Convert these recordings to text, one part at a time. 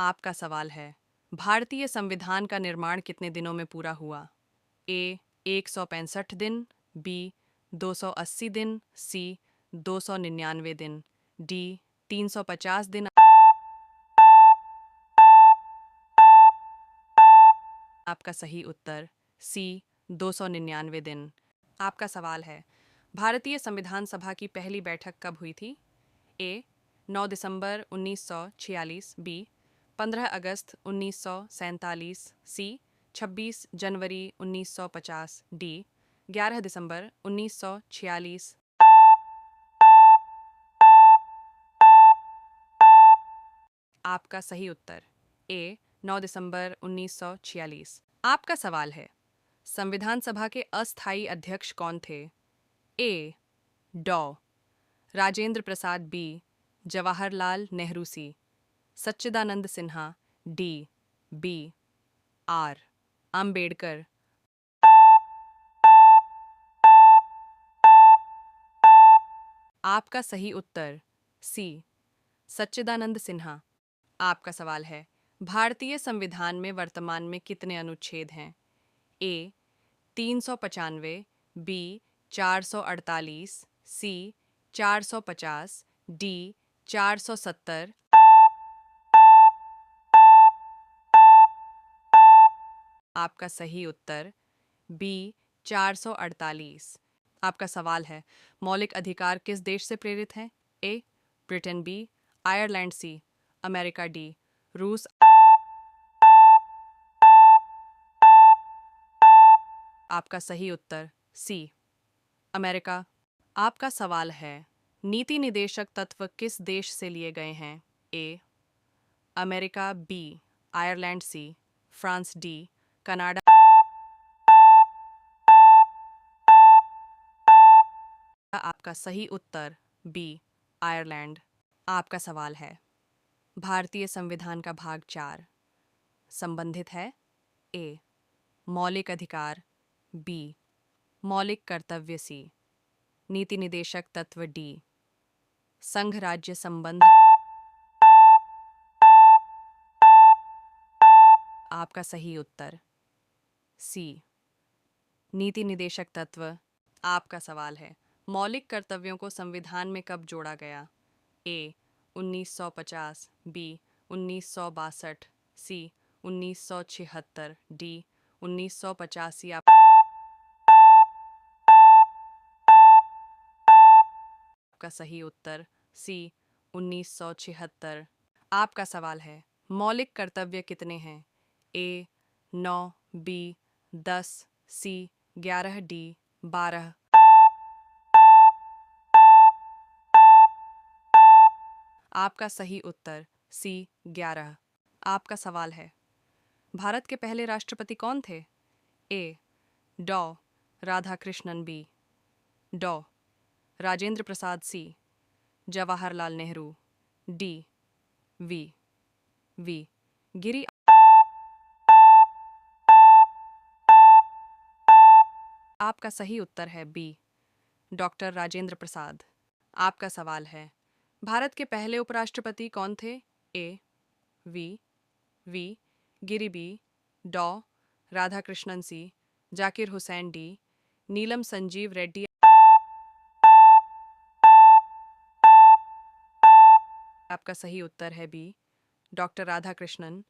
आपका सवाल है, भारतीय संविधान का निर्माण कितने दिनों में पूरा हुआ? ए 165 दिन, बी 280 दिन, सी 299 दिन, डी 350 दिन। आपका सही उत्तर सी 299 दिन। आपका सवाल है, भारतीय संविधान सभा की पहली बैठक कब हुई थी? ए 9 दिसंबर 1946, बी 15 अगस्त 1947, सी 26 जनवरी 1950, डी 11 दिसंबर 1946। आपका सही उत्तर ए 9 दिसंबर 1946। आपका सवाल है, संविधान सभा के अस्थायी अध्यक्ष कौन थे? A Dr Rajendra Prasad, B Jawaharlal Nehru, C Sachchidanand Sinha, D B R Ambedkar. आपका सही उत्तर सी सच्चिदानंद सिन्हा। आपका सवाल है, भारतीय संविधान में वर्तमान में कितने अनुच्छेद हैं? ए 395, बी 448, सी 450, डी 470। आपका सही उत्तर बी 448। आपका सवाल है, मौलिक अधिकार किस देश से प्रेरित हैं? A Britain, B Ireland, C America, D रूस। आपका सही उत्तर सी अमेरिका। आपका सवाल है, नीति निदेशक तत्व किस देश से लिए गए हैं? A America, B Ireland, C France, D Canada. आपका सही उत्तर बी आयरलैंड। आपका सवाल है, भारतीय संविधान का भाग 4 संबंधित है? ए मौलिक अधिकार, बी मौलिक कर्तव्य, सी नीति निदेशक तत्व, डी संघ राज्य संबंध। आपका सही उत्तर सी नीति निदेशक तत्व। आपका सवाल है, मौलिक कर्तव्यों को संविधान में कब जोड़ा गया? ए 1950, बी 1962, सी 1976, डी 1985। आपका सही उत्तर सी 1976। आपका सवाल है, मौलिक कर्तव्य कितने हैं? ए 9, बी 10, सी 11, डी 12। आपका सही उत्तर सी 11। आपका सवाल है, भारत के पहले राष्ट्रपति कौन थे? ए डॉ राधाकृष्णन, बी डॉ Rajendra Prasad, C Jawaharlal Nehru, D V V Giri. आपका सही उत्तर है बी डॉक्टर राजेंद्र प्रसाद। आपका सवाल है, भारत के पहले उपराष्ट्रपति कौन थे? A V V Giri, B डॉ राधाकृष्णन, सी जाकिर हुसैन, डी नीलम संजीव रेड्डी। आपका सही उत्तर है बी डॉक्टर राधाकृष्णन।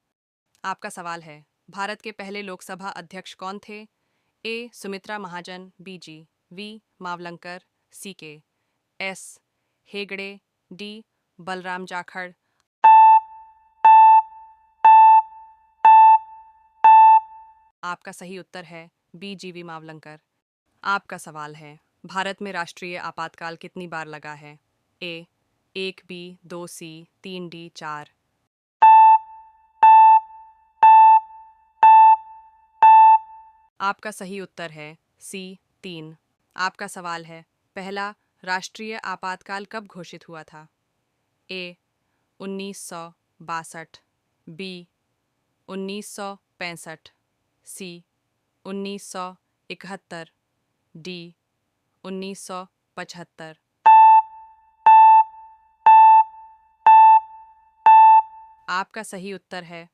आपका सवाल है, भारत के पहले लोकसभा अध्यक्ष कौन थे? ए Sumitra Mahajan, B ji we Mavalankar, सी के एस हेगड़े, डी बलराम जाखड़। आपका सही उत्तर है बी जी वी मावलंकर। आपका सवाल है, भारत में राष्ट्रीय आपातकाल कितनी बार लगा है? ए 1, बी 2, सी 3, डी 4। आपका सही उत्तर है सी 3। आपका सवाल है, पहला राष्ट्रीय आपातकाल कब घोषित हुआ था? ए 1962, बी 1965, सी 1971, डी 1975। आपका सही उत्तर है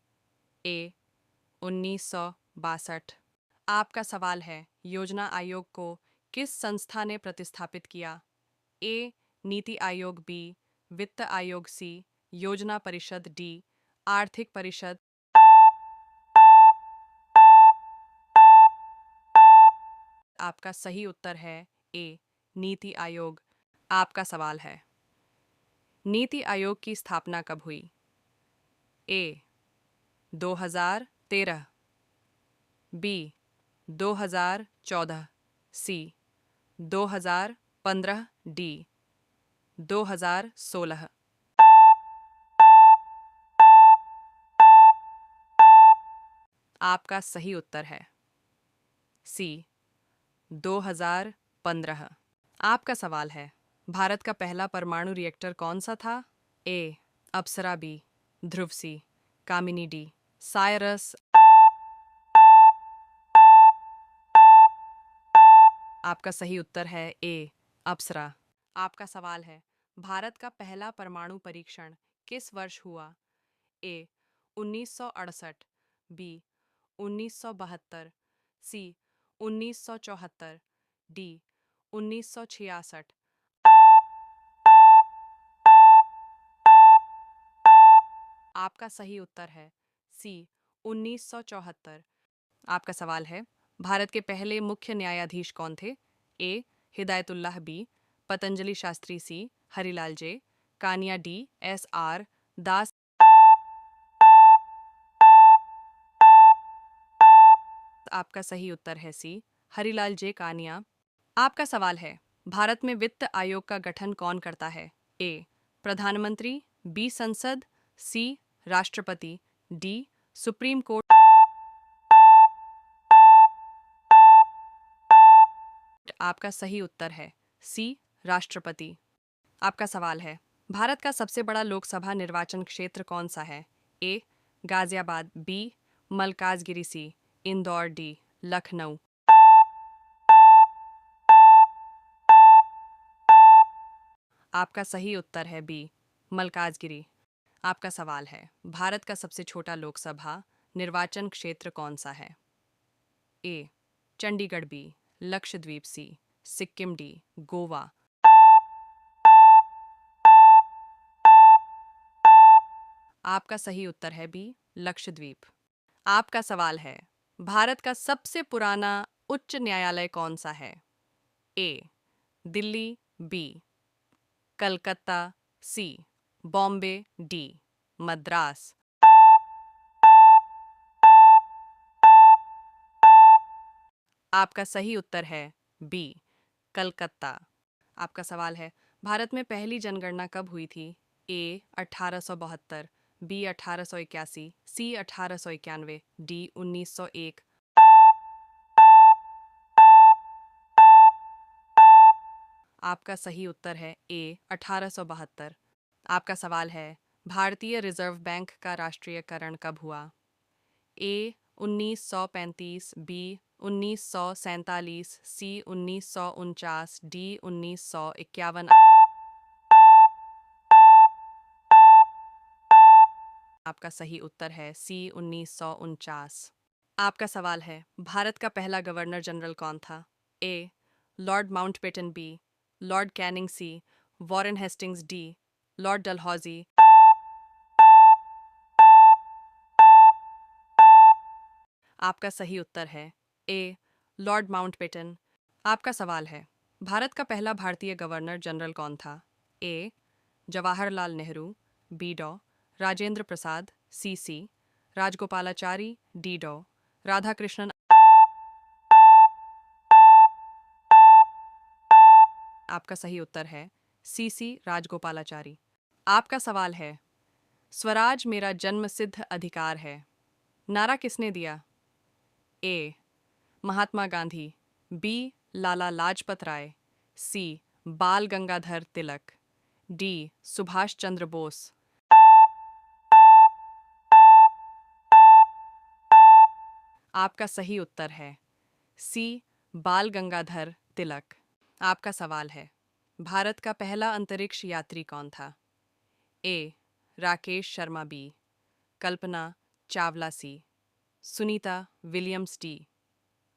ए 1962। आपका सवाल है, योजना आयोग को किस संस्था ने प्रतिस्थापित किया? ए नीति आयोग, बी वित्त आयोग, सी योजना परिषद, डी आर्थिक परिषद। आपका सही उत्तर है ए नीति आयोग। आपका सवाल है, नीति आयोग की स्थापना कब हुई? ए 2013, बी 2014, सी 2015, डी 2016। आपका सही उत्तर है सी 2015। आपका सवाल है, भारत का पहला परमाणु रिएक्टर कौन सा था? ए अप्सरा, बी ध्रुव, सी कामिनी, डी साइरस। आपका सही उत्तर है ए अप्सरा। आपका सवाल है, भारत का पहला परमाणु परीक्षण किस वर्ष हुआ? ए 1968, बी 1972, सी 1974, डी 1966। आपका सही उत्तर है सी 1974। आपका सवाल है, भारत के पहले मुख्य न्यायाधीश कौन थे? ए हिदायतुल्लाह, बी पतंजलि शास्त्री, सी हरिलाल जे कानिया, डी एस आर दास। आपका सही उत्तर है सी हरिलाल जे कानिया। आपका सवाल है, भारत में वित्त आयोग का गठन कौन करता है? ए प्रधानमंत्री, बी संसद, सी राष्ट्रपति, डी सुप्रीम कोर्ट। आपका सही उत्तर है सी राष्ट्रपति। आपका सवाल है, भारत का सबसे बड़ा लोकसभा निर्वाचन क्षेत्र कौन सा है? ए गाजियाबाद, बी मलकाजगिरी, सी इंदौर, डी लखनऊ। आपका सही उत्तर है बी मलकाजगिरी। आपका सवाल है, भारत का सबसे छोटा लोकसभा निर्वाचन क्षेत्र कौन सा है? ए चंडीगढ़, बी लक्षद्वीप, सी सिक्किम, डी गोवा। आपका सही उत्तर है बी लक्षद्वीप। आपका सवाल है, भारत का सबसे पुराना उच्च न्यायालय कौन सा है? ए दिल्ली, बी कलकत्ता, सी बॉम्बे, डी मद्रास। आपका सही उत्तर है बी कलकत्ता। आपका सवाल है, भारत में पहली जनगणना कब हुई थी? ए 1872, बी 1881, सी 1891, डी 1901। आपका सही उत्तर है ए 1872। आपका सवाल है, भारतीय रिजर्व बैंक का राष्ट्रीयकरण कब हुआ? ए 1935, बी 1947, सी 1949, डी 1951। आपका सही उत्तर है सी 1949। आपका सवाल है, भारत का पहला गवर्नर जनरल कौन था? A Lord Mountbatten, B Lord Canning, C Warren Hastings, D Lord Dalhousie. आपका सही उत्तर है ए लॉर्ड माउंटबेटन। आपका सवाल है, भारत का पहला भारतीय गवर्नर जनरल कौन था? ए जवाहरलाल नेहरू, बी डॉ राजेंद्र प्रसाद, सी राजगोपालाचारी, डी डॉ राधाकृष्णन। आपका सही उत्तर है सी राजगोपालाचारी। आपका सवाल है, स्वराज मेरा जन्मसिद्ध अधिकार है नारा किसने दिया? ए महात्मा गांधी, बी लाला लाजपत राय, सी बाल गंगाधर तिलक, डी सुभाष चंद्र बोस। आपका सही उत्तर है सी बाल गंगाधर तिलक। आपका सवाल है, भारत का पहला अंतरिक्ष यात्री कौन था? ए राकेश शर्मा, बी कल्पना चावला सी, सुनीता विलियम्स डी,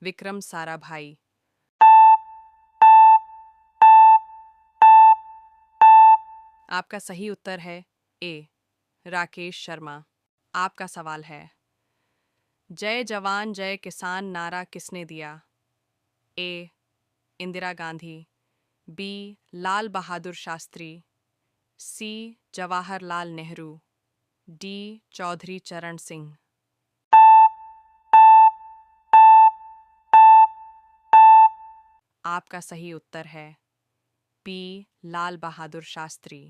विक्रम साराभाई। आपका सही उत्तर है ए राकेश शर्मा। आपका सवाल है, जय जवान जय किसान नारा किसने दिया? ए इंदिरा गांधी, बी लाल बहादुर शास्त्री, सी जवाहरलाल नेहरू, डी चौधरी चरण सिंह। आपका सही उत्तर है बी लाल बहादुर शास्त्री।